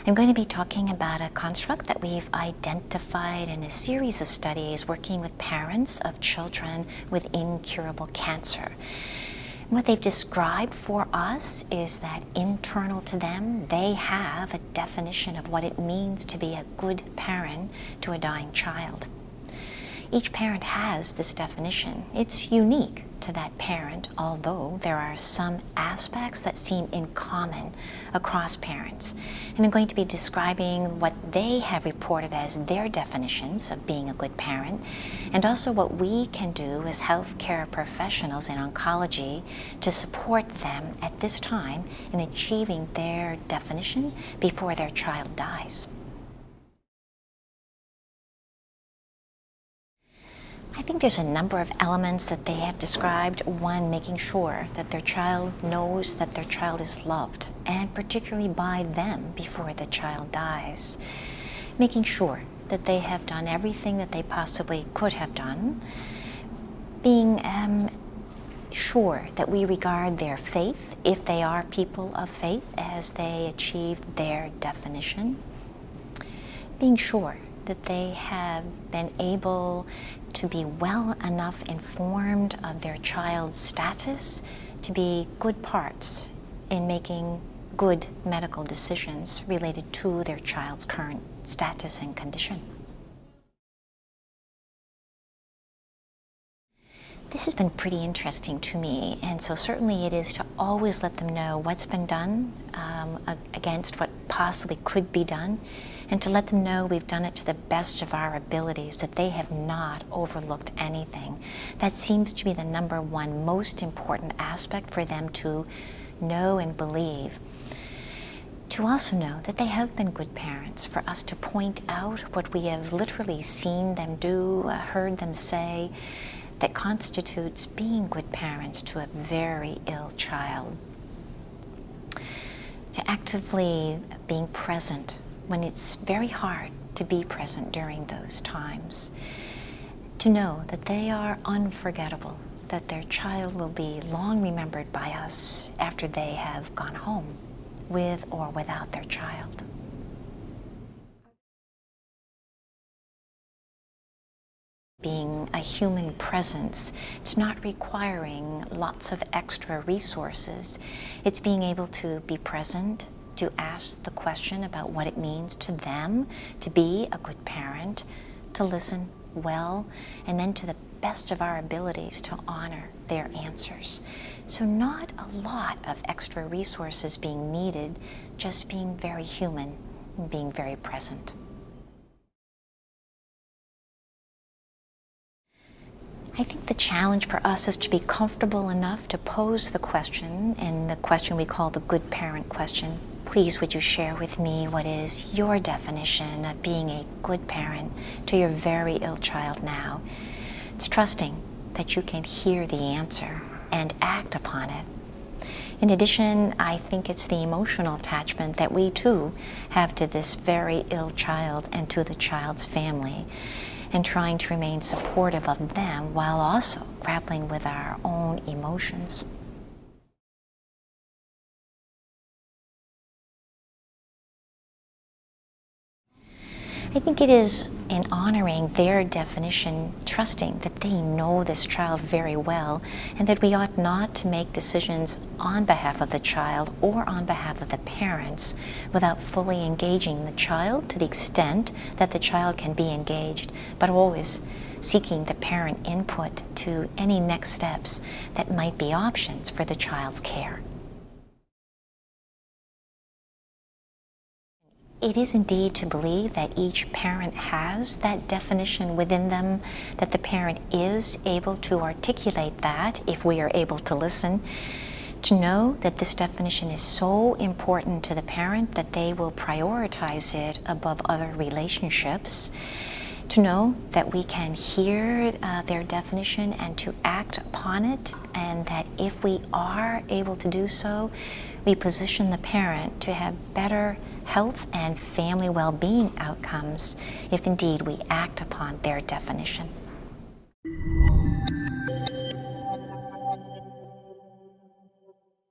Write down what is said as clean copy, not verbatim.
I'm going to be talking about a construct that we've identified in a series of studies working with parents of children with incurable cancer. What they've described for us is that internal to them, they have a definition of what it means to be a good parent to a dying child. Each parent has this definition. It's unique to that parent, although there are some aspects that seem in common across parents. And I'm going to be describing what they have reported as their definitions of being a good parent, and also what we can do as healthcare professionals in oncology to support them at this time in achieving their definition before their child dies. I think there's a number of elements that they have described. One, making sure that their child knows that their child is loved, and particularly by them before the child dies. Making sure that they have done everything that they possibly could have done. Being sure that we regard their faith, if they are people of faith, as they achieve their definition. Being sure that they have been able to be well enough informed of their child's status to be good parts in making good medical decisions related to their child's current status and condition. This has been pretty interesting to me, and so certainly it is to always let them know what's been done against what possibly could be done, and to let them know we've done it to the best of our abilities, that they have not overlooked anything. That seems to be the number one most important aspect for them to know and believe. To also know that they have been good parents, for us to point out what we have literally seen them do, heard them say, that constitutes being good parents to a very ill child. To actively being present when it's very hard to be present during those times. To know that they are unforgettable, that their child will be long remembered by us after they have gone home, with or without their child. Being a human presence, it's not requiring lots of extra resources. It's being able to be present, to ask the question about what it means to them to be a good parent, to listen well, and then to the best of our abilities to honor their answers. So not a lot of extra resources being needed, just being very human and being very present. I think the challenge for us is to be comfortable enough to pose the question, and the question we call the good parent question. Please, would you share with me what is your definition of being a good parent to your very ill child now? It's trusting that you can hear the answer and act upon it. In addition, I think it's the emotional attachment that we too have to this very ill child and to the child's family, and trying to remain supportive of them while also grappling with our own emotions. I think it is in honoring their definition, trusting that they know this child very well, and that we ought not to make decisions on behalf of the child or on behalf of the parents without fully engaging the child to the extent that the child can be engaged, but always seeking the parent input to any next steps that might be options for the child's care. It is indeed to believe that each parent has that definition within them, that the parent is able to articulate that if we are able to listen, to know that this definition is so important to the parent that they will prioritize it above other relationships, to know that we can hear their definition and to act upon it, and that if we are able to do so, we position the parent to have better health and family well-being outcomes if indeed we act upon their definition.